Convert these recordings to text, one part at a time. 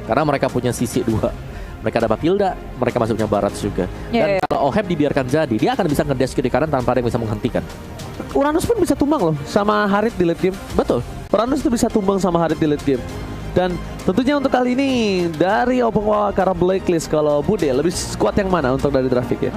Karena mereka punya sisi dua. Mereka ada Matilda, mereka masih punya Barat juga. Dan kalau Oheb dibiarkan jadi, dia akan bisa ngedash kiri kanan tanpa ada yang bisa menghentikan. Uranus pun bisa tumbang loh sama Harit di late game. Betul. Uranus itu bisa tumbang sama Harit di late game. Dan tentunya untuk kali ini dari Opengwa ke arah Blacklist, kalau Bude lebih kuat yang mana untuk dari traffic ya?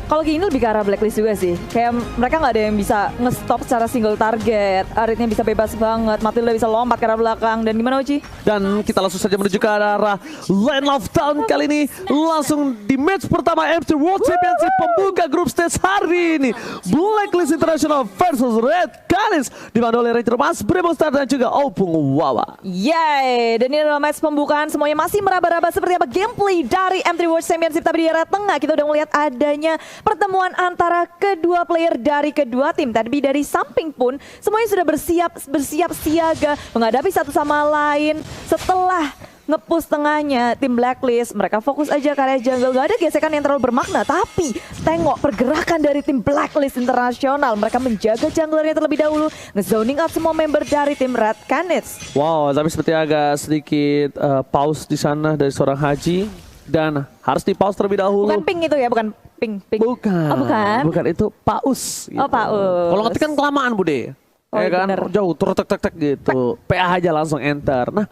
Kalau gini lebih ke arah Blacklist juga sih. Kayak mereka nggak ada yang bisa nge-stop secara single target. Aritnya bisa bebas banget. Matilda bisa lompat ke arah belakang. Dan gimana Uci? Dan kita langsung saja menuju ke arah Land of Town kali ini. Langsung di match pertama MC World Championship pembuka grup stage hari ini. Blacklist International versus Red Canids. Dibantu oleh Ranger Mas, Bremonstar dan juga Opung Wawa. Yeay, dan ini adalah match pembukaan. Semuanya masih meraba-raba seperti apa gameplay dari M3 World Championship. Tapi di area tengah kita udah melihat adanya pertemuan antara kedua player dari kedua tim. Tapi dari samping pun semuanya sudah bersiap siaga menghadapi satu sama lain. Setelah nge-push tengahnya tim Blacklist, mereka fokus aja ke area jungle. Gak ada gesekan yang terlalu bermakna. Tapi tengok pergerakan dari tim Blacklist Internasional. Mereka menjaga junglernya terlebih dahulu, nge-zoning out semua member dari tim Red Canids. Wow, tapi seperti agak sedikit pause di sana dari seorang Haji. Dan harus di pause terlebih dahulu. Bukan ping itu ya, bukan ping. Bukan. Oh, bukan. Bukan, itu paus. Gitu. Oh, paus. Kalau ngetik kan kelamaan Bude. Oh, ya kan, bener. jauh, tek gitu. PA aja langsung enter. Nah,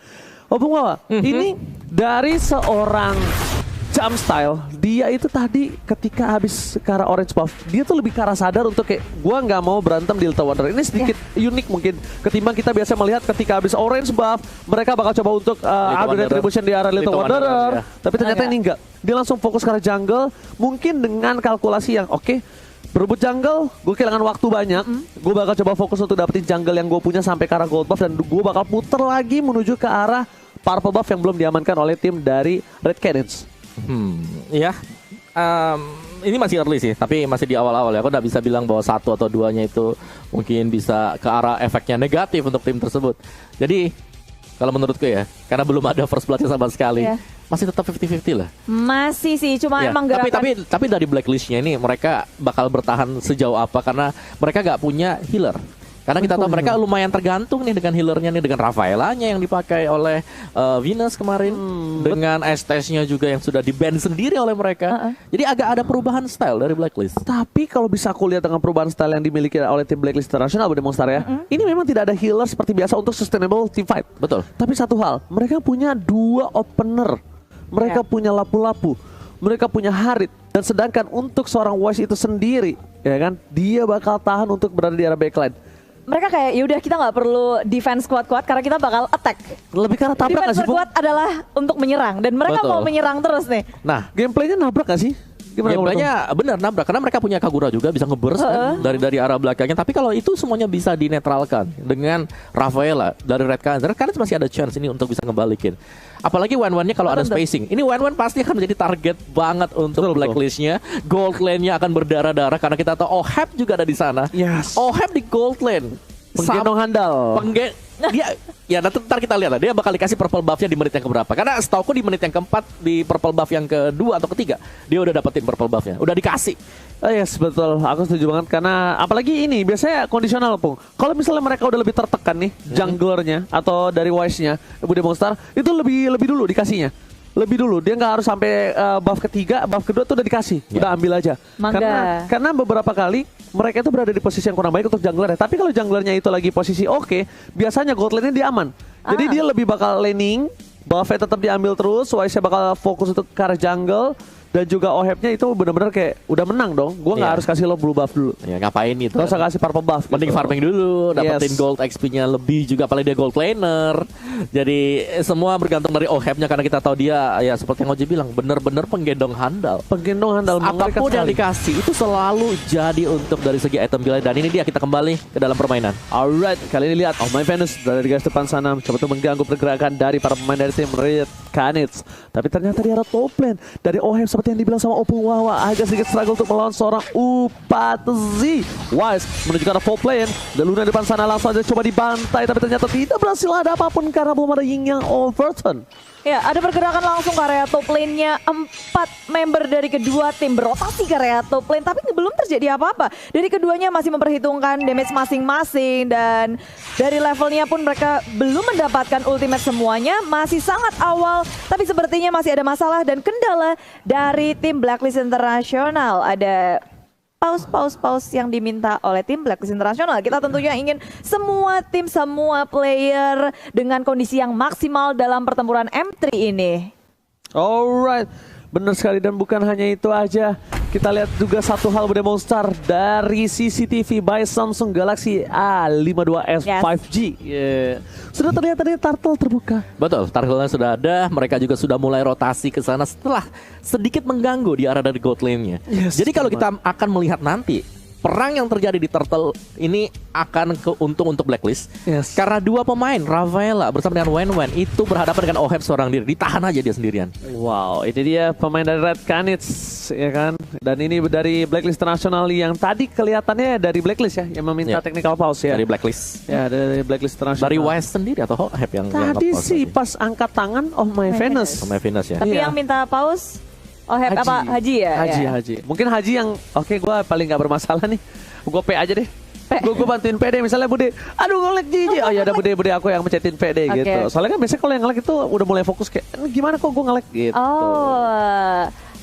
Opung Wawa, ini dari seorang Jump Style, dia itu tadi ketika habis ke arah orange buff, dia tuh lebih ke arah sadar untuk kayak, gua nggak mau berantem di Little Wonder. Ini sedikit unik mungkin ketimbang kita biasa melihat ketika habis orange buff, mereka bakal coba untuk upgrade retribution di arah Little Wanderer. Tapi ternyata ini enggak. Dia langsung fokus ke arah jungle, mungkin dengan kalkulasi yang oke, berebut jungle, gue kehilangan waktu banyak. Gue bakal coba fokus untuk dapetin jungle yang gue punya sampai ke arah gold buff, dan gue bakal puter lagi menuju ke arah purple buff yang belum diamankan oleh tim dari Red Canids. Ya, ini masih early sih, tapi masih di awal-awal ya. Aku nggak bisa bilang bahwa satu atau duanya itu mungkin bisa ke arah efeknya negatif untuk tim tersebut. Jadi kalau menurutku ya, karena belum ada first blood sama sekali, masih tetap 50-50 lah. Masih sih, cuma emang gerakan. Tapi dari blacklistnya ini mereka bakal bertahan sejauh apa, karena mereka nggak punya healer. Karena kita tahu mereka lumayan tergantung nih dengan healernya nih, dengan Rafaelanya yang dipakai oleh Venus kemarin, dengan Estes-nya juga yang sudah di-ban sendiri oleh mereka. Jadi agak ada perubahan style dari Blacklist. Tapi kalau bisa aku lihat dengan perubahan style yang dimiliki oleh tim Blacklist International, Demonstar ya, ini memang tidak ada healer seperti biasa untuk sustainable team fight. Betul. Tapi satu hal, mereka punya 2 opener, mereka punya Lapu-Lapu, mereka punya Harit, dan sedangkan untuk seorang Wise itu sendiri, ya kan, dia bakal tahan untuk berada di area backline. Mereka kayak yaudah kita nggak perlu defense kuat-kuat karena kita bakal attack. Lebih karena tabrak Defense gak sih, kuat adalah untuk menyerang, dan mereka mau menyerang terus nih. Nah, gameplaynya nabrak gak sih? Gameplaynya benar nabrak, karena mereka punya Kagura juga bisa ngeburst kan, dari arah belakangnya. Tapi kalau itu semuanya bisa dinetralkan dengan Rafaela dari Red Canids. Red Canids masih ada chance ini untuk bisa ngebalikin. Apalagi one-one-nya kalau ada spacing. Ini one-one pasti akan menjadi target banget untuk Blacklist-nya. Gold lane-nya akan berdarah-darah karena kita tahu Oheb juga ada di sana. Oheb di gold lane. Penggendong handal. Dia ya ntar kita lihat lah, dia bakal dikasih purple buff-nya di menit yang keberapa. Karena setauku di menit yang keempat, di purple buff yang kedua atau ketiga, dia udah dapetin purple buff-nya, udah dikasih. Yes, betul, aku setuju banget. Karena apalagi ini biasanya kondisional, Pung. Kalau misalnya mereka udah lebih tertekan nih, junglernya atau dari Wise-nya, Bude Monster, itu lebih dulu dikasihnya. Lebih dulu, dia nggak harus sampai buff ketiga, buff kedua tuh udah dikasih, udah ambil aja. Karena beberapa kali mereka itu berada di posisi yang kurang baik untuk jungler ya. Tapi kalau junglernya itu lagi posisi oke, biasanya gold lane-nya dia aman. Jadi dia lebih bakal laning, buff-nya tetap diambil terus, Wise-nya bakal fokus untuk ke arah jungle. Dan juga Oheb-nya itu benar-benar kayak udah menang dong. Gue nggak harus kasih lo blue buff dulu. Ya ngapain itu? Gak usah kasih purple buff. Mending farming dulu, dapetin gold XP-nya lebih juga, apalagi dia gold laner. Jadi semua bergantung dari Oheb-nya, karena kita tahu dia ya seperti yang Oji bilang, bener-bener penggendong handal. Penggendong handal. Apapun yang dikasih itu selalu jadi untuk dari segi item gila. Dan ini dia, kita kembali ke dalam permainan. Alright, kali ini lihat My Venus dari garis depan sana coba tuh mengganggu pergerakan dari para pemain dari tim Red Canids. Tapi ternyata di arah top lane dari Oheb seperti yang dibilang sama Opung Wawa, agak sedikit struggle untuk melawan seorang Upatzi. Wise menuju ke arah top lane, dan Luna di depan sana langsung aja coba dibantai, tapi ternyata tidak berhasil ada apapun karena belum ada Ying yang overturn. Ya, ada pergerakan langsung ke area top lane-nya. 4 member dari kedua tim berotasi ke area top lane, tapi belum terjadi apa-apa. Dari keduanya masih memperhitungkan damage masing-masing, dan dari levelnya pun mereka belum mendapatkan ultimate semuanya. Masih sangat awal, tapi sepertinya masih ada masalah dan kendala dari tim Blacklist International. Ada pause yang diminta oleh tim Blacklist International. Kita tentunya ingin semua tim, semua player dengan kondisi yang maksimal dalam pertempuran M3 ini. Alright, benar sekali, dan bukan hanya itu aja. Kita lihat juga satu hal berdemonstrar dari CCTV by Samsung Galaxy A52s 5G. Sudah terlihat tadi turtle terbuka. Betul, turtle-nya sudah ada. Mereka juga sudah mulai rotasi ke sana setelah sedikit mengganggu di arah dari gold lane-nya. Jadi kalau kita akan melihat nanti perang yang terjadi di turtle ini akan keuntung untuk Blacklist. Karena dua pemain, Rafaela bersama dengan Wen itu berhadapan dengan Oheb seorang diri. Ditahan aja dia sendirian. Wow, ini dia pemain dari Red Canids, ya kan? Dan ini dari Blacklist International yang tadi kelihatannya dari Blacklist ya, yang meminta technical pause ya. Dari Blacklist. Ya, dari Blacklist International. Dari West sendiri atau Oheb yang tadi sih pas angkat tangan My Venus. My Venus ya. Tapi yang minta pause Oheb apa? Haji ya? Haji. Mungkin Haji yang gue paling gak bermasalah nih. Gue P aja deh. Gue bantuin PD misalnya Bude. Aduh nge-lag Jiji. Oh ya udah Bude aku yang mencetin PD gitu. Soalnya kan biasanya kalau yang nge-lag itu udah mulai fokus kayak gimana kok gue nge-lag gitu.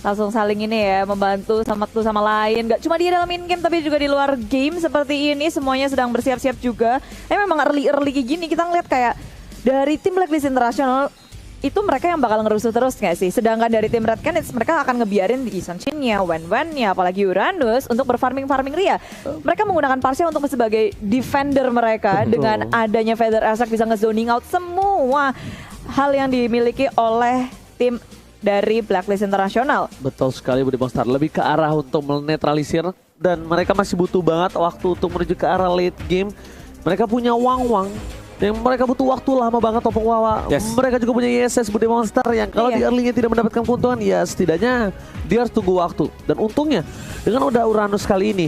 Langsung saling ini ya, membantu satu sama lain. Gak cuma dia dalam in-game tapi juga di luar game seperti ini. Semuanya sedang bersiap-siap juga. Memang early kayak gini kita ngeliat kayak dari tim Blacklist International itu mereka yang bakal ngerusuh terus gak sih? Sedangkan dari tim Red Canids mereka akan ngebiarin di Shin-nya, Wen-nya, apalagi Uranus untuk berfarming Ria. Mereka menggunakan Parsia untuk sebagai defender mereka. Dengan adanya Feather Attack bisa nge-zoning out semua hal yang dimiliki oleh tim dari Blacklist International. Betul sekali Budi Monster, lebih ke arah untuk menetralisir, dan mereka masih butuh banget waktu untuk menuju ke arah late game. Mereka punya Wang yang mereka butuh waktu lama banget Opung Wawa. Mereka juga punya ISS Budi Monster yang kalau di early-nya tidak mendapatkan keuntungan, ya setidaknya dia harus tunggu waktu. Dan untungnya dengan udah Uranus kali ini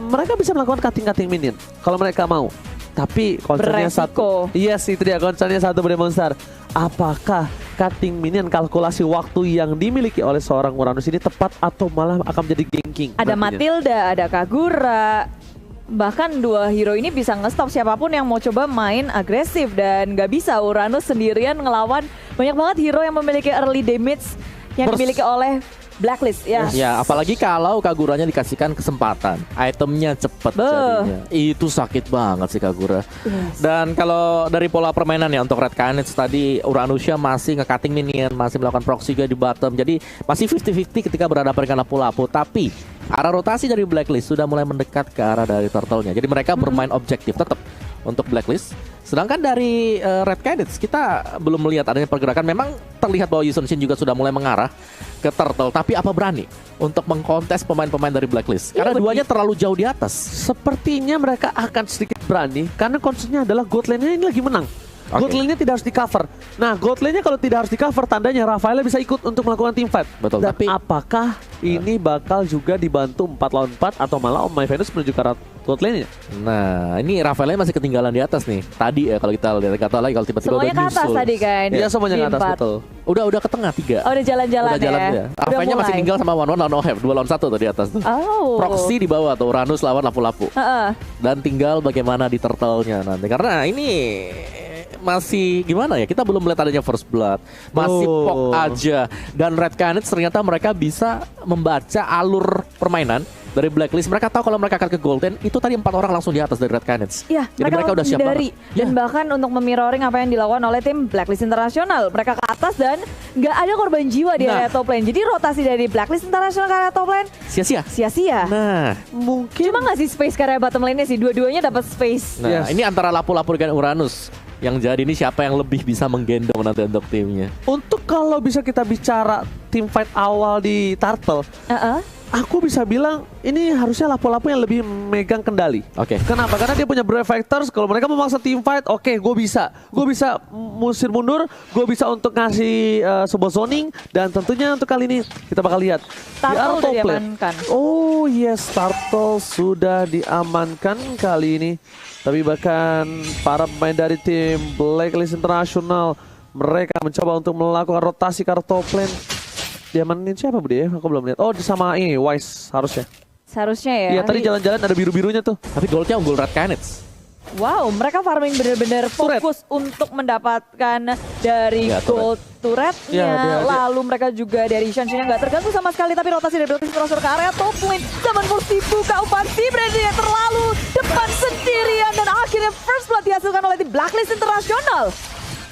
mereka bisa melakukan cutting minion kalau mereka mau. Tapi concernnya satu. Itu dia concernnya satu Budi Monster. Apakah cutting minion kalkulasi waktu yang dimiliki oleh seorang Uranus ini tepat atau malah akan menjadi ganking? Ada Matilda, ada Kagura. Bahkan dua hero ini bisa nge-stop siapapun yang mau coba main agresif, dan gak bisa Uranus sendirian ngelawan banyak banget hero yang memiliki early damage yang dimiliki oleh Blacklist ya. Ya, apalagi kalau Kaguranya dikasihkan kesempatan, itemnya cepet jadinya. Itu sakit banget sih Kagura. Dan kalau dari pola permainan ya untuk Red Canids tadi, Uranusnya masih nge-cutting minion, masih melakukan proxy juga di bottom. Jadi masih 50-50 ketika berhadapan dengan lapu-lapu. Tapi arah rotasi dari Blacklist sudah mulai mendekat ke arah dari Turtle-nya. Jadi mereka bermain objektif tetap untuk Blacklist. Sedangkan dari Red Canids kita belum melihat adanya pergerakan. Memang terlihat bahwa Yusun Shin juga sudah mulai mengarah ke Turtle. Tapi apa berani untuk mengkontes pemain-pemain dari Blacklist? Karena duanya terlalu jauh di atas. Sepertinya mereka akan sedikit berani karena konsepnya adalah gold lane-nya ini lagi menang. Gold lane-nya tidak harus di cover. Nah, gold lane-nya kalau tidak harus di cover, tandanya Rafaela bisa ikut untuk melakukan team fight. Betul. Dan tapi apakah ini bakal juga dibantu 4 lawan 4 atau malah My Venus menuju ke arah gold lane-nya? Nah, ini Rafaela masih ketinggalan di atas nih. Tadi ya kalau kita lihat, kata lagi kalau tiba-tiba semuanya udah ke atas tadi kan. Iya, semuanya ke atas, betul. Udah ke tengah 3. Oh, udah jalan-jalan ya. Rafaelnya masih tinggal sama One lawan Oheb, 2 lawan 1 tuh di atas tuh. Proxy di bawah tuh, Uranus lawan lapu-lapu. Dan tinggal bagaimana di Turtle-nya nanti. Karena ini masih gimana ya, kita belum melihat adanya first blood, masih pok aja. Dan Red Canids ternyata mereka bisa membaca alur permainan dari Blacklist. Mereka tahu kalau mereka akan ke Golden, itu tadi 4 orang langsung di atas dari Red Canids. Iya, jadi mereka udah siap banget. Dan bahkan untuk memirroring apa yang dilakukan oleh tim Blacklist International, mereka ke atas dan nggak ada korban jiwa di area top lane. Jadi rotasi dari Blacklist International ke area top lane sia-sia. Nah, mungkin cuma ngasih space ke area bottom lane-nya sih, dua-duanya dapat space. Nah, ini antara lapu-lapu dengan Uranus yang jadi ini siapa yang lebih bisa menggendong nanti untuk timnya. Untuk kalau bisa kita bicara team fight awal di Turtle, aku bisa bilang ini harusnya lapu-lapu yang lebih megang kendali. Kenapa? Karena dia punya Brave Fighters. Kalau mereka memaksa team fight, gue bisa musir mundur, gue bisa untuk ngasih sebuah zoning, dan tentunya untuk kali ini kita bakal lihat Turtle sudah diamankan. Oh yes, Turtle sudah diamankan kali ini. Tapi bahkan para pemain dari tim Blacklist International mereka mencoba untuk melakukan rotasi ke arah top lane. Dia mainin siapa Budi ya? Aku belum lihat. Oh sama ini Wise harusnya. Seharusnya ya. Iya tadi jalan-jalan ada biru-birunya tuh. Tapi goldnya unggul Red Canids. Wow, mereka farming benar-benar fokus untuk mendapatkan dari gold turretnya. Ya, lalu mereka juga dari Shanxin yang nggak terganggu sama sekali. Tapi rotasi dari Blacklist terus ke area top lane. Zaman Force dibuka, umpan berarti terlalu depan sendirian. Dan akhirnya first blood dihasilkan oleh tim Blacklist Internasional.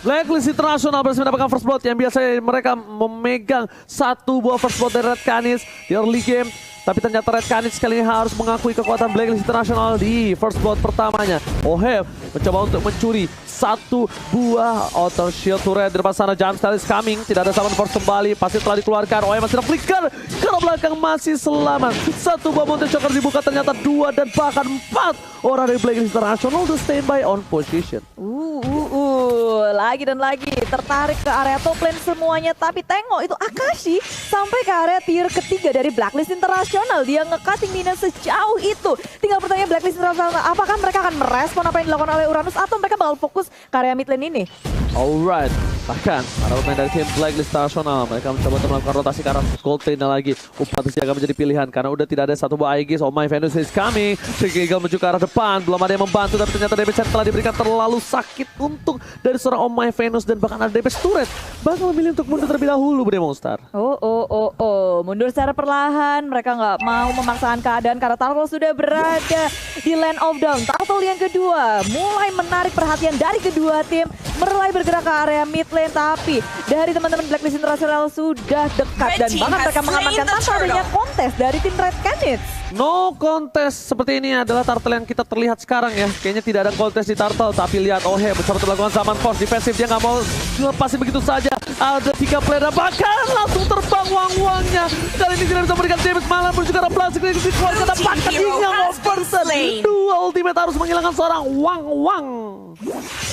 Blacklist Internasional berhasil mendapatkan first blood yang biasanya mereka memegang satu buah first blood dari Red Canids di early game. Tapi ternyata Red Canids kali ini harus mengakui kekuatan Blacklist Internasional di first blood pertamanya. Oheb mencoba untuk mencuri satu buah auto shield turret di depan sana. Jump style is coming. Tidak ada summon force kembali. Pasti telah dikeluarkan. Oheb masih ada flicker. Karena belakang masih selamat. Satu buah Mountain Choker dibuka. Ternyata 2 dan bahkan 4 orang dari Blacklist Internasional to standby on position. Lagi dan lagi tertarik ke area top lane semuanya. Tapi tengok itu Akashi sampai ke area tier ketiga dari Blacklist Internasional. Dia nge-cutting Nina sejauh itu. Tinggal pertanyaan Blacklist Internasional, apakah mereka akan merespon apa yang dilakukan oleh Uranus atau mereka bakal fokus ke area mid lane ini? Alright, bahkan para pemain dari tim Blacklist Internasional mereka mencoba untuk melakukan rotasi ke arah gold lane lagi. Upatis akan menjadi pilihan karena udah tidak ada satu buah Aegis. Oh my Venus is coming. Trigal menuju ke arah depan, belum ada yang membantu tapi ternyata damage yang telah diberikan terlalu sakit untuk dari seorang Oh my Venus dan bahkan ada damage turret. Bakal memilih untuk mundur terlebih dahulu Bude Monster. Mundur secara perlahan. Mereka nggak mau memaksakan keadaan karena Turtle sudah berada di Land of Dawn. Turtle yang kedua mulai menarik perhatian dari kedua tim. Mulai bergerak ke area mid lane, tapi dari teman-teman Blacklist Internasional sudah dekat dan bahkan mereka mengamankan tanpa adanya kontes dari tim Red Canids. No contest seperti ini adalah Turtle yang kita terlihat sekarang ya. Kayaknya tidak ada kontes di Turtle, tapi lihat Oheb mencoba untuk melakukan zaman force defensif. Dia nggak mau lepasin begitu saja. Ada 3 player bahkan langsung terbang wang-wangnya. Kali ini tidak bisa memberikan damage, malah menuju ke arah plastik yang dikeluarkan. Bahkan yang oversen. Dua ultimate harus menghilangkan seorang wang-wang.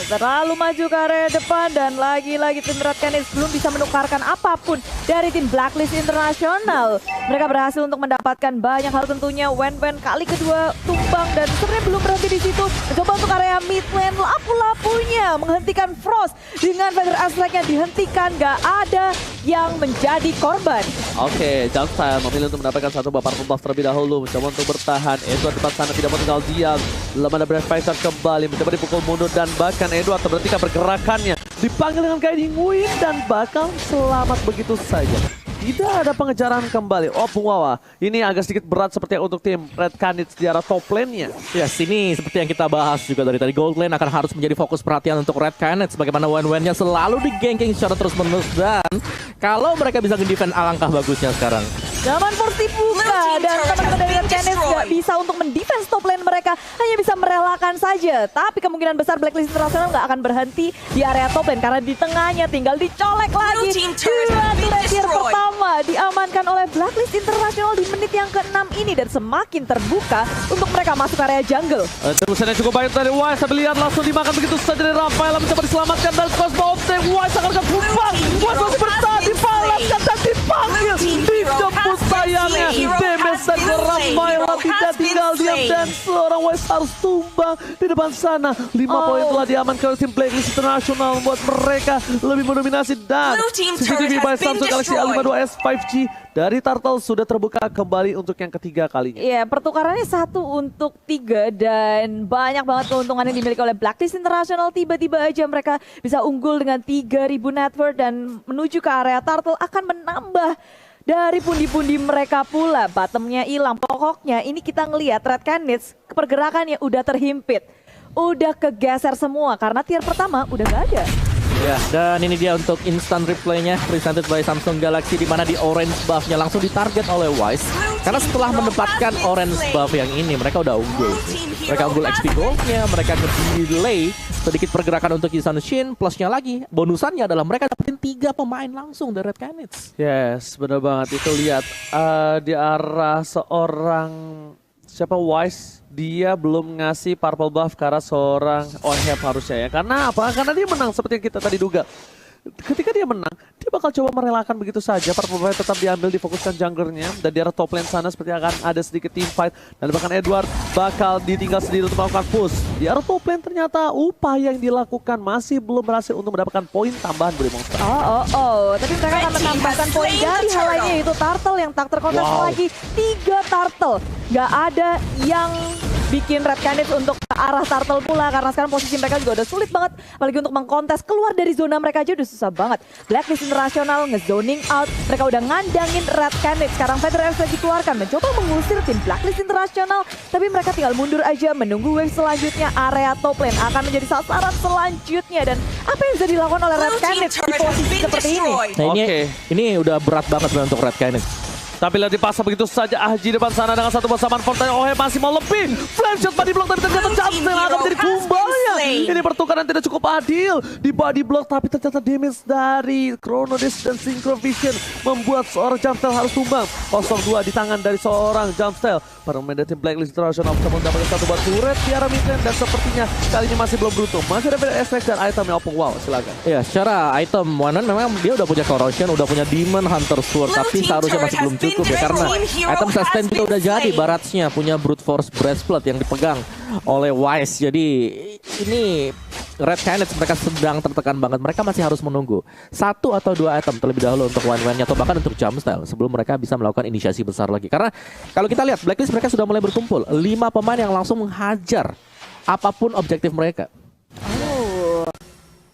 Terlalu maju ke area depan dan lagi-lagi tim Red Canids belum bisa menukarkan apapun dari tim Blacklist Internasional. Mereka berhasil untuk mendapatkan banyak hal tentunya. Wen kali kedua tumbang dan sebenarnya belum berhenti di situ. Mencoba untuk area mid lane, lapu-lapunya menghentikan Frost dengan Feather Aspect-nya dihentikan. Gak ada yang menjadi korban. Oke, Jumpstyle memilih untuk mendapatkan satu buah purple buff terlebih dahulu. Mencoba untuk bertahan. Edward depan sana tidak mau tinggal diam. Belum ada Brave Fighter kembali. Mencoba dipukul mundur dan bahkan Edward terberhentikan pergerakannya. Dipanggil dengan Guiding Wind dan bakal selamat begitu saja. Tidak ada pengejaran kembali. Oh, Pungwawa. Ini agak sedikit berat seperti untuk tim Red Canids di arah top lane-nya. Yes, ini seperti yang kita bahas juga dari tadi. Gold lane akan harus menjadi fokus perhatian untuk Red Canids. Bagaimana Wen-Wennya selalu di-ganking secara terus-menerus. Dan kalau mereka bisa nge-defend, alangkah bagusnya sekarang. Zaman Force dibuka dan teman-teman dari Red Canids gak bisa untuk mendefense top lane mereka. Hanya bisa merelakan saja. Tapi kemungkinan besar Blacklist Internasional gak akan berhenti di area top lane. Karena di tengahnya tinggal dicolek lagi. Dua tier pertama diamankan oleh Blacklist Internasional di menit yang ke-6 ini. Dan semakin terbuka untuk mereka masuk area jungle. Terusan yang cukup baik dari Wise. Tapi lihat langsung dimakan begitu saja dari Rafael. Mencoba diselamatkan dan crossbow tank. Wise akan tumbang. Wise masih bertahan dipalaskan dan dipanggil. Dijemput sayangnya. Damage dan Rafael tidak tinggal diam. Dan seorang Wise harus tumbang di depan sana. 5 poin telah diamankan oleh tim Blacklist Internasional. Membuat mereka lebih mendominasi. Dan CCTV by Samsung Galaxy A52s 5G dari Turtle sudah terbuka kembali untuk yang ketiga kalinya. Iya, pertukarannya 1 untuk 3 dan banyak banget keuntungan yang dimiliki oleh Blacklist Internasional. Tiba-tiba aja mereka bisa unggul dengan 3.000 net worth dan menuju ke area Turtle akan menambah dari pundi-pundi mereka pula. Bottomnya hilang. Pokoknya ini kita ngelihat Red Canids pergerakannya udah terhimpit. Udah kegeser semua karena tier pertama udah gak ada. Ya, dan ini dia untuk instant replaynya presented by Samsung Galaxy, di mana di orange buff-nya langsung ditarget oleh Wise. Karena setelah mendapatkan orange buff yang ini, mereka udah unggul. Mereka unggul XP gold-nya, mereka delay sedikit pergerakan untuk Yisan Shin, plusnya lagi bonusannya adalah mereka dapetin 3 pemain langsung dari Red Canids. Yes, benar banget. Itu lihat di arah seorang siapa Wise. Dia belum ngasih purple buff karena seorang Oheb harusnya ya. Karena apa? Karena dia menang seperti yang kita tadi duga. ketika dia menang, dia bakal coba merelakan begitu saja para pemain tetap diambil, difokuskan junglernya, dan di arah top lane sana seperti akan ada sedikit team fight, dan bahkan Edward bakal ditinggal sendiri untuk melakukan push. Di arah top lane ternyata upaya yang dilakukan masih belum berhasil untuk mendapatkan poin tambahan dari Monster. Tapi mereka akan menambahkan poin dari hal lainnya, yaitu Turtle yang tak terkontes lagi. 3 Turtle, gak ada yang bikin Red Canids untuk ke arah Turtle pula, karena sekarang posisi mereka juga udah sulit banget, apalagi untuk mengkontes keluar dari zona mereka aja udah susah banget. Blacklist International nge-zoning out, mereka udah ngandangin Red Canids. Sekarang Feather Edge lagi keluarkan, mencoba mengusir tim Blacklist International, tapi mereka tinggal mundur aja menunggu wave selanjutnya. Area top lane akan menjadi sasaran selanjutnya, dan apa yang bisa dilakukan oleh Red Canids di posisi seperti ini? Nah, ini udah berat banget untuk Red Canids. Tapi lihat dipaksa begitu saja Ahji depan sana dengan satu bersamaan Fortnite. Ohe masih mau lebih. Flame shot body block tapi ternyata Jumpstyle akan menjadi tumbangnya. Ini pertukaran tidak cukup adil di body block, tapi ternyata damage dari Chrono Disc dan Synchro Vision membuat seorang Jumpstyle harus tumbang. 0-2 di tangan dari seorang Jumpstyle. Para pemain dari tim Blacklist International bisa mendapatkan satu buat turret di arah mid lane, dan sepertinya kali ini masih belum beruntung. Masih ada FX dan itemnya Opung. Wow, silakan. Ya, secara item Wanan memang dia udah punya Corrosion, udah punya Demon Hunter Sword, tapi seharusnya masih belum cukup ya, karena item sustain juga udah jadi. Baratnya punya Brute Force Breastplate yang dipegang oleh Wise. Jadi ini Red Canids mereka sedang tertekan banget. Mereka masih harus menunggu 1 atau 2 item terlebih dahulu untuk one-one-nya, atau bahkan untuk Jumpstyle sebelum mereka bisa melakukan inisiasi besar lagi. Karena kalau kita lihat Blacklist mereka sudah mulai berkumpul 5 pemain yang langsung menghajar apapun objektif mereka.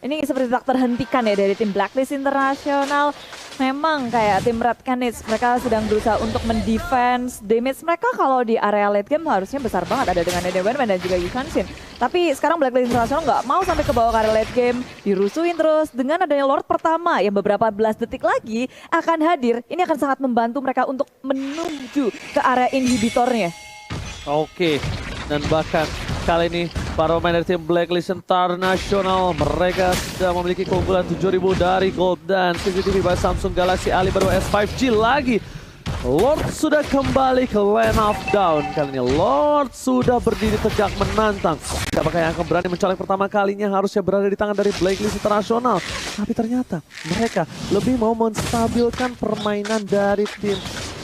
Ini seperti tak terhentikan ya dari tim Blacklist International. Memang kayak tim Red Canids, mereka sedang berusaha untuk mendefense damage mereka kalau di area late game harusnya besar banget, ada dengan Edenman dan juga Yukanshin. Tapi sekarang Blacklist International nggak mau sampai ke bawah ke area late game, dirusuin terus. Dengan adanya Lord pertama yang beberapa belas detik lagi akan hadir, ini akan sangat membantu mereka untuk menuju ke area inhibitornya. Oke, dan bahkan kali ini para pemain dari tim Blacklist International mereka sudah memiliki keunggulan 7.000 dari Gold dan CCTV by Samsung Galaxy Ali baru S5G lagi. Lord sudah kembali ke Land of Down. Kali ini Lord sudah berdiri tegak menantang. Siapakah yang akan berani mencolek pertama kalinya harusnya berada di tangan dari Blacklist International. Tapi ternyata mereka lebih mau menstabilkan permainan dari tim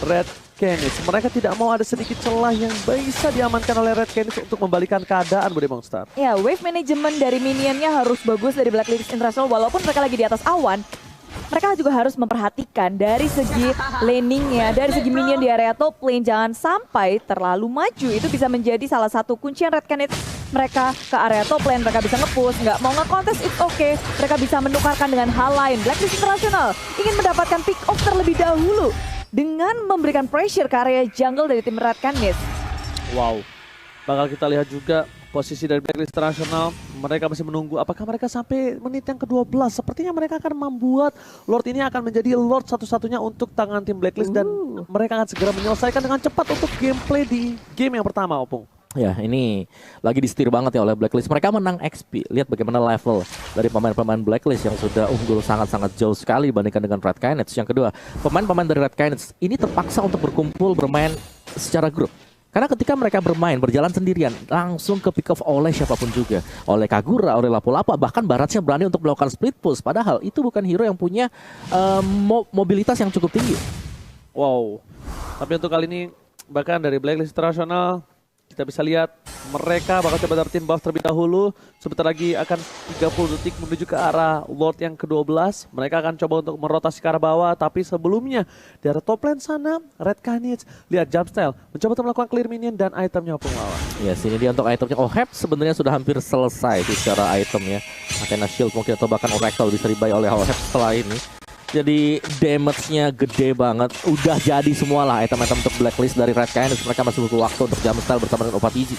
Red Canids. Mereka tidak mau ada sedikit celah yang bisa diamankan oleh Red Canids untuk membalikan keadaan, Budi Monster. Ya, wave management dari minionnya harus bagus dari Blacklist International. Walaupun mereka lagi di atas awan, mereka juga harus memperhatikan dari segi laningnya, dari segi minion di area top lane. Jangan sampai terlalu maju. Itu bisa menjadi salah satu kuncian Red Canids. Mereka ke area top lane, mereka bisa nge-push, nggak mau nge-contest, it's okay. Mereka bisa menukarkan dengan hal lain. Blacklist International ingin mendapatkan pick off terlebih dahulu dengan memberikan pressure ke area jungle dari tim Red Canids. Wow, bakal kita lihat juga posisi dari Blacklist International. Mereka masih menunggu apakah mereka sampai menit yang ke-12. Sepertinya mereka akan membuat Lord ini akan menjadi Lord satu-satunya untuk tangan tim Blacklist. Dan mereka akan segera menyelesaikan dengan cepat untuk gameplay di game yang pertama, Opung. Ya, ini lagi disetir banget ya oleh Blacklist. Mereka menang XP. Lihat bagaimana level dari pemain-pemain Blacklist yang sudah unggul sangat-sangat jauh sekali dibandingkan dengan Red Canids. Yang kedua, pemain-pemain dari Red Canids ini terpaksa untuk berkumpul bermain secara grup. Karena ketika mereka bermain, berjalan sendirian, langsung ke pick off oleh siapapun juga. Oleh Kagura, oleh Lapu-Lapu, bahkan Baratnya berani untuk melakukan split push. Padahal itu bukan hero yang punya mobilitas yang cukup tinggi. Wow, tapi untuk kali ini bahkan dari Blacklist International, kita bisa lihat mereka bakal coba dari tim buff terlebih dahulu. Sebentar lagi akan 30 detik menuju ke arah Lord yang ke-12. Mereka akan coba untuk merotasi ke arah bawah. Tapi sebelumnya di arah top lane sana, Red Canids, lihat Jumpstyle mencoba untuk melakukan clear minion dan itemnya penglawan. Ya, sini dia untuk itemnya. Oheb sebenarnya sudah hampir selesai secara item ya. Athena Shield mungkin atau bahkan Oracle bisa dibuy oleh Oheb setelah ini. Jadi damage-nya gede banget. Udah jadi semua lah item-item untuk Blacklist dari Red Canids. Mereka masih butuh waktu untuk Jumpstyle bersama dengan OPTG.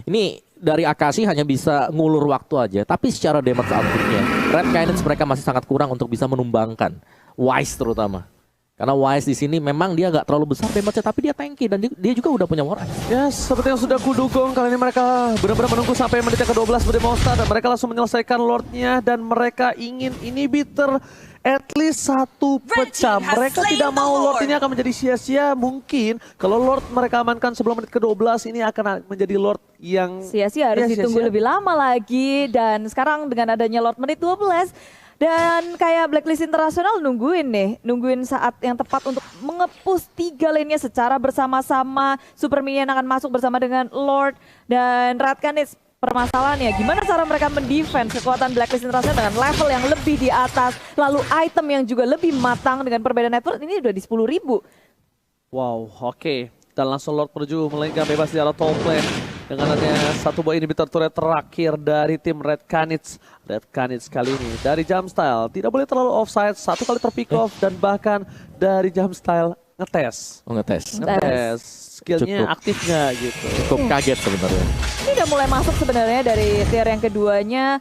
Ini dari Akashi hanya bisa ngulur waktu aja. Tapi secara damage output-nya Red Canids mereka masih sangat kurang untuk bisa menumbangkan Wise terutama. Karena Wise di sini memang dia gak terlalu besar damage-nya, tapi dia tanky dan dia juga udah punya war. Ya, seperti yang sudah kudukung, kali ini mereka benar-benar menunggu sampai menit yang ke-12 Budi Monster, dan mereka langsung menyelesaikan Lord-nya, dan mereka ingin inhibitor at least satu pecah. Mereka tidak mau Lord ini akan menjadi sia-sia. Mungkin kalau Lord mereka amankan sebelum menit ke-12 ini akan menjadi Lord yang sia-sia harus ditunggu lebih lama lagi. Dan sekarang dengan adanya Lord menit 12, Dan kayak Blacklist International nungguin saat yang tepat untuk mengepus 3 lane-nya secara bersama-sama. Super Minion akan masuk bersama dengan Lord dan Red Canids. Permasalahannya gimana cara mereka mendefense kekuatan Blacklist International dengan level yang lebih di atas, lalu item yang juga lebih matang dengan perbedaan network ini udah di 10.000. Wow, oke. Dan langsung Lord menuju melenggang bebas di arah top lane dengan adanya satu buah inhibitor turret terakhir dari tim Red Canids. Red Canids kali ini dari Jumpstyle tidak boleh terlalu offside, 1 kali terpick off dan bahkan dari Jumpstyle ngetes. Ngetes. Skillnya aktif nggak gitu. Cukup kaget sebenarnya. Ini udah mulai masuk sebenarnya dari tier yang keduanya.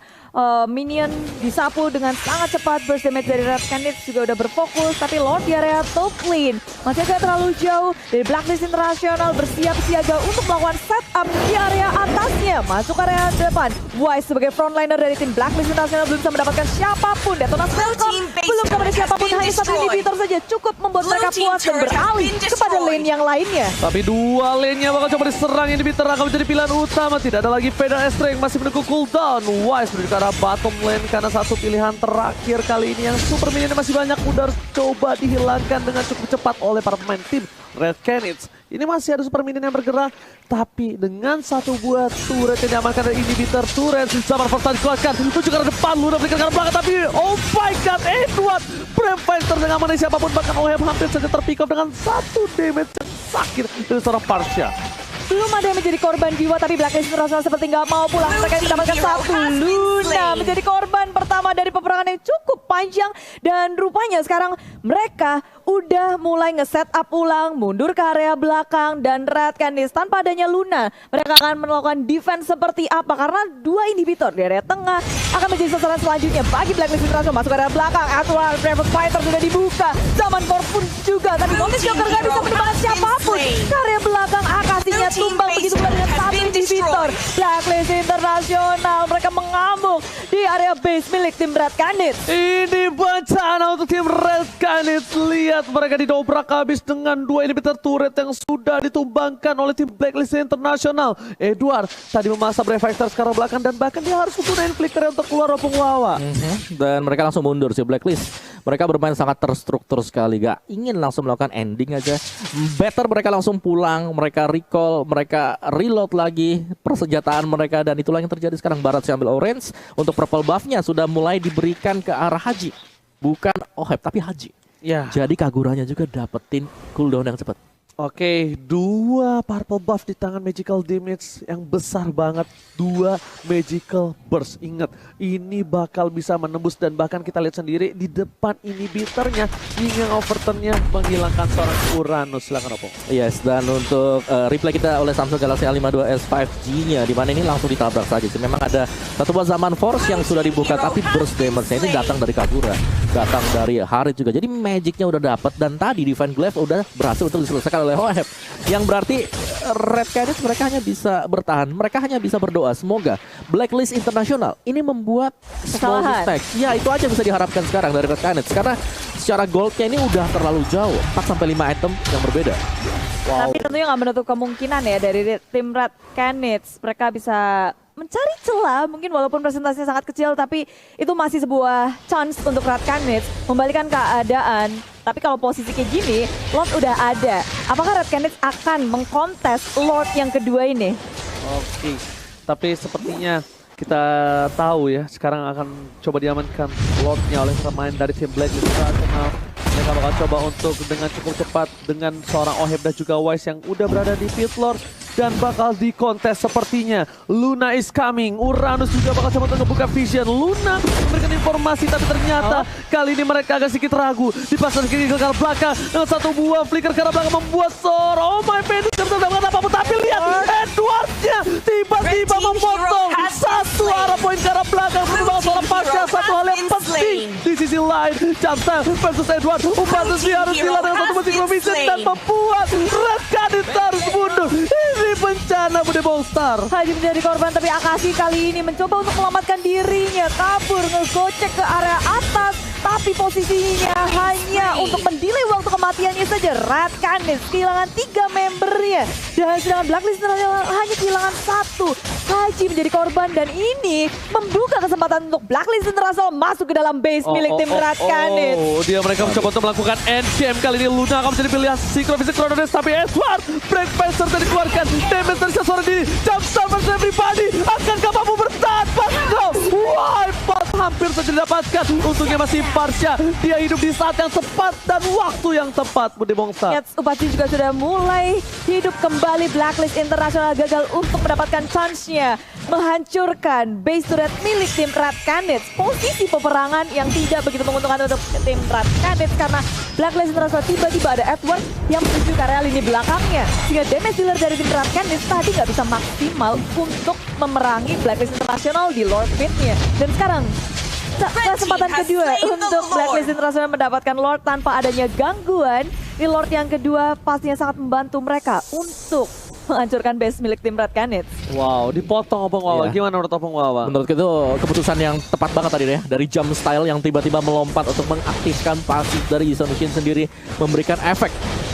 Minion disapu dengan sangat cepat, burst damage dari Red Canids juga udah berfokus, tapi Lord di area top lane masih agak terlalu jauh dari Blacklist International, bersiap siaga untuk melakukan setup di area atasnya, masuk area depan. Wise sebagai frontliner dari tim Blacklist International belum bisa mendapatkan siapapun, Detonas Welcome belum kepada siapapun, hanya satu inhibitor saja cukup membuat mereka puas dan beralih kepada lane yang lainnya. Tapi 2 lane-nya bakal coba diserang, inhibitor akan menjadi pilihan utama, tidak ada lagi Pedal Estring masih menunggu cooldown. Wise menuju ke arah bottom lane karena satu pilihan terakhir kali ini yang super minion masih banyak udah coba dihilangkan dengan cukup cepat oleh para pemain tim Red Canids. Ini masih ada super minion yang bergerak, tapi dengan satu buah turret yang diamankan dari inhibitor turret, Zaman Force dikeluarkan menuju ke arah depan, Luna berikan ke arah belakang, tapi oh my god, Edward Brave Fighter dengan mana siapapun, bahkan OHM hampir saja terpick up dengan 1 damage yang sakit dari seorang Parsha. Belum ada yang menjadi korban jiwa, tapi Blacklist International seperti nggak mau pulang. Mereka mendapatkan 1. Luna menjadi korban pertama dari peperangan yang cukup panjang. Dan rupanya sekarang mereka udah mulai nge-setup ulang, mundur ke area belakang. Dan Red Canids tanpa adanya Luna, mereka akan melakukan defense seperti apa? Karena 2 inhibitor di area tengah akan menjadi sasaran selanjutnya bagi Blacklist International. Masuk ke area belakang, Edward Brave Fighter sudah dibuka. Zaman Force pun juga, tapi Notice Joker nggak bisa menemukan siapapun. Ke area belakang, Akasinya tumbang begitu pula dengan 1 inhibitor. Blacklist International mereka mengamuk di area base milik tim Red Canids. Ini bencana untuk tim Red Canids. Lihat mereka didobrak habis dengan 2 inhibitor turret yang sudah ditumbangkan oleh tim Blacklist International. Edward tadi memasang Brave Fighter sekarang belakang dan bahkan dia harus menggunakan flicker untuk keluar Opung Wawa. Dan mereka langsung mundur sih Blacklist. Mereka bermain sangat terstruktur sekali, gak ingin langsung melakukan ending aja. Better mereka langsung pulang, mereka recall, mereka reload lagi persenjataan mereka. Dan itulah yang terjadi sekarang. Barat ambil orange, untuk purple buffnya sudah mulai diberikan ke arah Haji. Bukan Oheb, tapi Haji. Ya. Jadi Kaguranya juga dapetin cooldown yang cepat. Oke, 2 purple buff di tangan magical damage yang besar banget. 2 magical burst. Ingat, ini bakal bisa menembus dan bahkan kita lihat sendiri di depan inhibitornya hingga overturnnya menghilangkan seorang Uranus. Silakan Oppo. Yes, dan untuk replay kita oleh Samsung Galaxy A52s 5G-nya, di mana ini langsung ditabrak saja sih. Memang ada satu buah Zaman Force yang sudah dibuka, tapi burst damage-nya ini datang dari Kagura, datang dari Harit juga. Jadi magicnya udah dapat dan tadi Divine Glaive udah berhasil untuk diselesaikan oleh Oheb. Yang berarti Red Canids mereka hanya bisa bertahan, mereka hanya bisa berdoa semoga Blacklist International ini membuat small mistake. Ya itu aja bisa diharapkan sekarang dari Red Canids, karena secara goldnya ini udah terlalu jauh, 4-5 item yang berbeda. Wow. Tapi tentunya nggak menutup kemungkinan ya dari tim Red Canids mereka bisa mencari celah, mungkin walaupun presentasinya sangat kecil, tapi itu masih sebuah chance untuk Red Canids membalikan keadaan. Tapi kalau posisi kayak gini, Lord udah ada. Apakah Red Canids akan mengkontes Lord yang kedua ini? Oke, tapi sepertinya kita tahu ya, sekarang akan coba diamankan Lordnya oleh pemain dari tim Blacklist International. Mereka bakal coba untuk dengan cukup cepat dengan seorang Oheb dan juga Wise yang udah berada di pit Lord. Dan bakal dikontes sepertinya. Luna is coming. Uranus juga bakal coba untuk ngebuka vision. Luna memberikan informasi, tapi ternyata kali ini mereka agak sedikit ragu. Dipasang kiri ke arah belakang dengan satu buah flicker ke arah belakang membuat seorang Venus tidak bisa melakukan apapun. Tapi lihat Edwardnya tiba-tiba memotong satu arah poin ke arah belakang. Menyebabkan seorang Pasha, satu hal yang penting di sisi lain. Jumpstyle versus Edward. Upatus harus hilang dengan satu musik vision dan membuat Red Canids harus mundur. Ini bencana Bude Ballstar. Haji menjadi korban, tapi Akashi kali ini mencoba untuk menyelamatkan dirinya. Kabur, ngegocek ke area atas. Tapi tapi posisinya hanya untuk mendelay waktu kematiannya saja. Red Canids kehilangan 3 membernya, dan sedangkan Blacklist hanya kehilangan 1. Haji menjadi korban, dan ini membuka kesempatan untuk Blacklist International masuk ke dalam base milik tim Red Canids. Mereka mencoba untuk melakukan endgame kali ini. Luna akan menjadi pilihan Synchrovisor Chronodes, tapi Edward Breakmaster tadi dikeluarkan. Damage dari sesuatu di Jumpstart versus Everybody. Akankah mampu bertahan? Pascal wipeout hampir saja didapatkan. Untungnya masih Parsha. Dia hidup di saat yang tepat dan waktu yang tepat. Budi Bongsa. Yes, Upaci juga sudah mulai hidup kembali. Blacklist International gagal untuk mendapatkan chance-nya menghancurkan base turret milik tim Red Canids. Posisi peperangan yang tidak begitu menguntungkan untuk tim Red Canids karena Blacklist International tiba-tiba ada Edward yang menuju ke area lini belakangnya. Sehingga damage dealer dari tim Red Canids tadi nggak bisa maksimal untuk memerangi Blacklist International di Lord Pit-nya. Dan sekarang kesempatan kedua untuk Blacklist International mendapatkan Lord tanpa adanya gangguan. Di Lord yang kedua pastinya sangat membantu mereka untuk menghancurkan base milik tim Red Canids. Wow, dipotong Opung Wawa. Iya. Gimana menurut Opung Wawa? Menurut itu keputusan yang tepat banget tadi ya. Dari jump style yang tiba-tiba melompat untuk mengaktifkan pasif dari Yisun Shin sendiri. Memberikan efek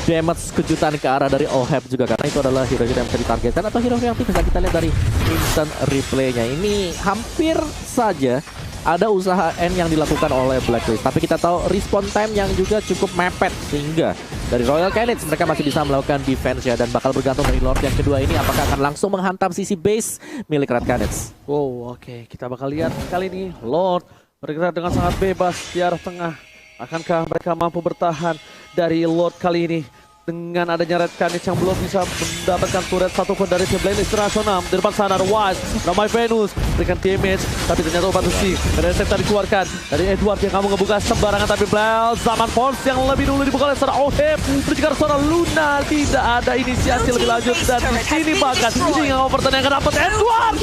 damage kejutan ke arah dari Oheb juga. Karena itu adalah hero-hero yang bisa ditargetkan atau hero-hero yang bisa kita lihat dari instant replaynya. Ini hampir saja ada usaha N yang dilakukan oleh Blacklist. Tapi kita tahu respawn time yang juga cukup mepet. Sehingga dari Royal Canids mereka masih bisa melakukan defense ya. Dan bakal bergantung dari Lord yang kedua ini apakah akan langsung menghantam sisi base milik Red Canids. Wow, oke. Kita bakal lihat kali ini Lord bergerak dengan sangat bebas di arah tengah. Akankah mereka mampu bertahan dari Lord kali ini? Dengan adanya Red Canids yang belum bisa mendapatkan turret satupun dari tim Blacklist International. Di depan sana ada Wise, ramai Venus, berikan damage, tapi ternyata obat besi. Reset tadi dikeluarkan dari Edward yang kamu ngebuka sembarangan, tapi Bel zaman Force yang lebih dulu dibuka oleh seorang Oheb. Dan juga seorang Luna, tidak ada inisiasi lebih lanjut. Dan di sini bahkan ini yang pertandingan dapat Edward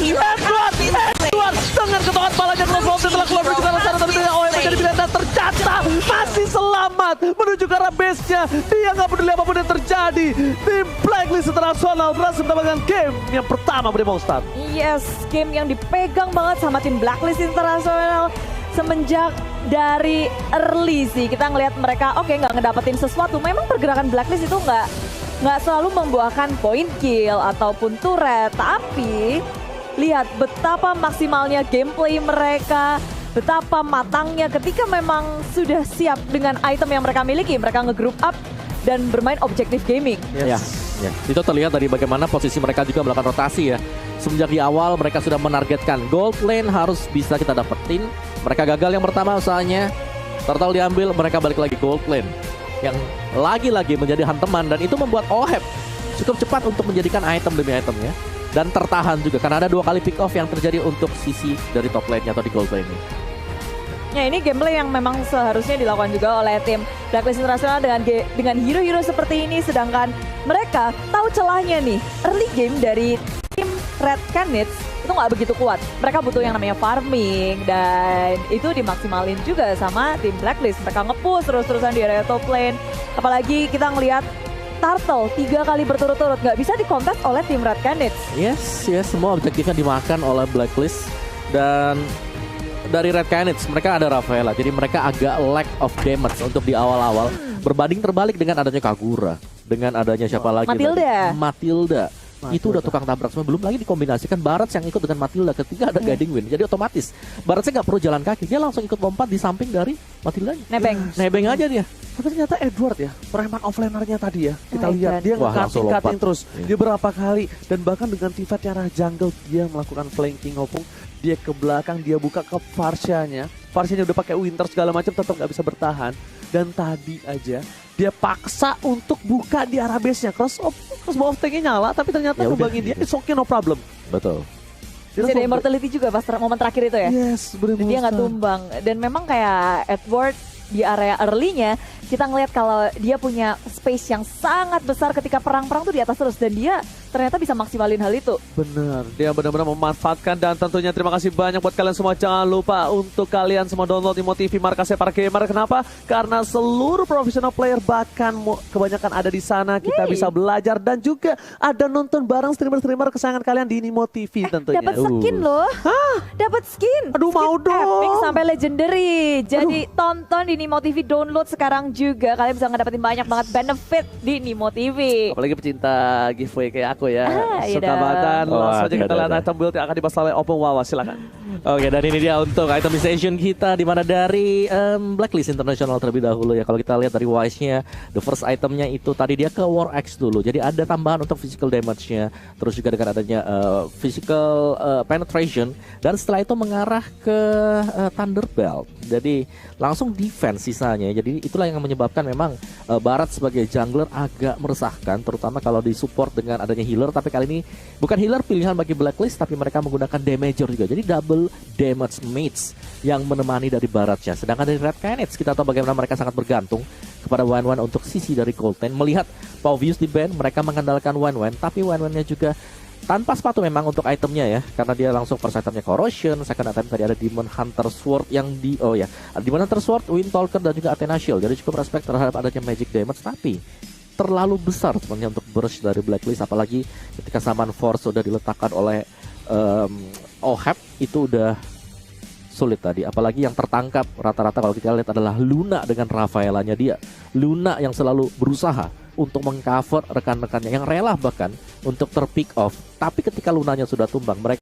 dengan ketongan palanya close setelah keluar menuju ke arah sana, tapi Oheb menjadi pilihan dan ternyata masih selamat menuju ke arah base-nya. Dia nggak peduli apapun yang terjadi. Tim Blacklist International berhasil mendapatkan game yang pertama Budi Monster. Yes, game yang dipegang banget sama tim Blacklist International semenjak dari early sih. Kita ngelihat mereka nggak ngedapetin sesuatu. Memang pergerakan Blacklist itu nggak selalu membuahkan point kill ataupun turret, tapi lihat betapa maksimalnya gameplay mereka, betapa matangnya ketika memang sudah siap dengan item yang mereka miliki. Mereka nge-group up dan bermain objektif gaming. Yes. Ya, itu terlihat dari bagaimana posisi mereka juga melakukan rotasi ya. Semenjak di awal mereka sudah menargetkan gold lane harus bisa kita dapetin. Mereka gagal yang pertama usahanya. Turtle diambil, mereka balik lagi gold lane. Yang lagi-lagi menjadi hanteman dan itu membuat Oheb cukup cepat untuk menjadikan item demi itemnya. Dan tertahan juga karena ada 2 kali pick off yang terjadi untuk sisi dari top lane-nya atau di gold lane-nya. Ya, ini gameplay yang memang seharusnya dilakukan juga oleh tim Blacklist International dengan hero-hero seperti ini. Sedangkan mereka tahu celahnya nih. Early game dari tim Red Canids itu nggak begitu kuat. Mereka butuh yang namanya farming dan itu dimaksimalin juga sama tim Blacklist. Mereka nge-push terus-terusan di area top lane. Apalagi kita ngelihat Turtle 3 kali berturut-turut nggak bisa dikontes oleh tim Red Canids. Yes, semua objektifnya dimakan oleh Blacklist. Dan dari Red Canids mereka ada Rafaela, jadi mereka agak lack of damage untuk di awal-awal. Berbanding terbalik dengan adanya Kagura, dengan adanya siapa lagi? Matilda. Itu udah tukang tabrak semua. Belum lagi dikombinasikan Barats yang ikut dengan Matilda ketika ada guiding wind. Jadi otomatis Baratsnya nggak perlu jalan kaki, dia langsung ikut lompat di samping dari Matildanya. Nebeng aja dia. Tapi ternyata Edward ya, preman offlaner-nya tadi ya. Kita lihat dia nge-cutting terus. Dia berapa kali dan bahkan dengan Tivat yang arah jungle dia melakukan flanking Opung. Dia ke belakang, dia buka ke Parsha-nya. Parsha-nya udah pakai Winter segala macam tetap nggak bisa bertahan. Dan tadi aja dia paksa untuk buka di arah base-nya. Crossbow of tank-nya nyala tapi ternyata ngebangin dia. It's okay, no problem. Betul. Bisa ada immortality juga pas momen terakhir itu ya. Yes, bener. Dia nggak tumbang. Dan memang kayak Edward di area early-nya kita ngelihat kalau dia punya space yang sangat besar ketika perang-perang tuh di atas terus, dan dia ternyata bisa maksimalin hal itu. Bener, dia benar-benar memanfaatkan. Dan tentunya terima kasih banyak buat kalian semua. Jangan lupa untuk kalian semua download Imo TV markasnya para gamer. Kenapa? Karena seluruh professional player, bahkan kebanyakan ada di sana. Kita bisa belajar dan juga ada nonton bareng streamer-streamer kesayangan kalian di Imo TV tentunya. Dapat skin loh. Dapat skin. Aduh, mau Skin dong. Epic sampai legendary. Jadi tonton di Nimo TV, download sekarang juga. Kalian bisa ngedapetin banyak banget benefit di Nimo TV. Apalagi pecinta giveaway kayak aku ya. Iya Suka dong. banget. Langsung aja kita lihat ada. item build yang akan dibahas oleh Opung Wawa. Silakan. Oke, dan ini dia untuk item station kita, di mana dari Blacklist International terlebih dahulu ya. Kalau kita lihat dari Wise-nya, the first itemnya itu tadi dia ke War Axe dulu. Jadi ada tambahan untuk physical damage-nya, terus juga dengan adanya physical penetration, dan setelah itu mengarah ke Thunderbelt. Jadi langsung defense sisanya. Jadi itulah yang menyebabkan memang Barat sebagai jungler agak meresahkan, terutama kalau di support dengan adanya healer. Tapi kali ini bukan healer pilihan bagi Blacklist, tapi mereka menggunakan damager juga. Jadi double damage mates yang menemani dari Baratnya. Sedangkan dari Red Canids, kita tahu bagaimana mereka sangat bergantung kepada Wan untuk sisi dari Colten. Melihat Pauvius di ban, mereka mengandalkan Wan, tapi Wan-nya juga tanpa sepatu memang untuk itemnya ya, karena dia langsung first itemnya Corrosion, second item tadi ada Demon Hunter Sword yang Demon Hunter Sword, Wind Talker, dan juga Athena Shield. Jadi cukup respect terhadap adanya magic damage, tapi terlalu besar sebenarnya untuk burst dari Blacklist. Apalagi ketika Summon Force sudah diletakkan oleh Oheb, itu udah sulit tadi. Apalagi yang tertangkap rata-rata kalau kita lihat adalah Luna dengan Rafaelanya dia. Luna yang selalu berusaha untuk mengcover rekan-rekannya, yang rela bahkan untuk terpick off. Tapi ketika Lunanya sudah tumbang, mereka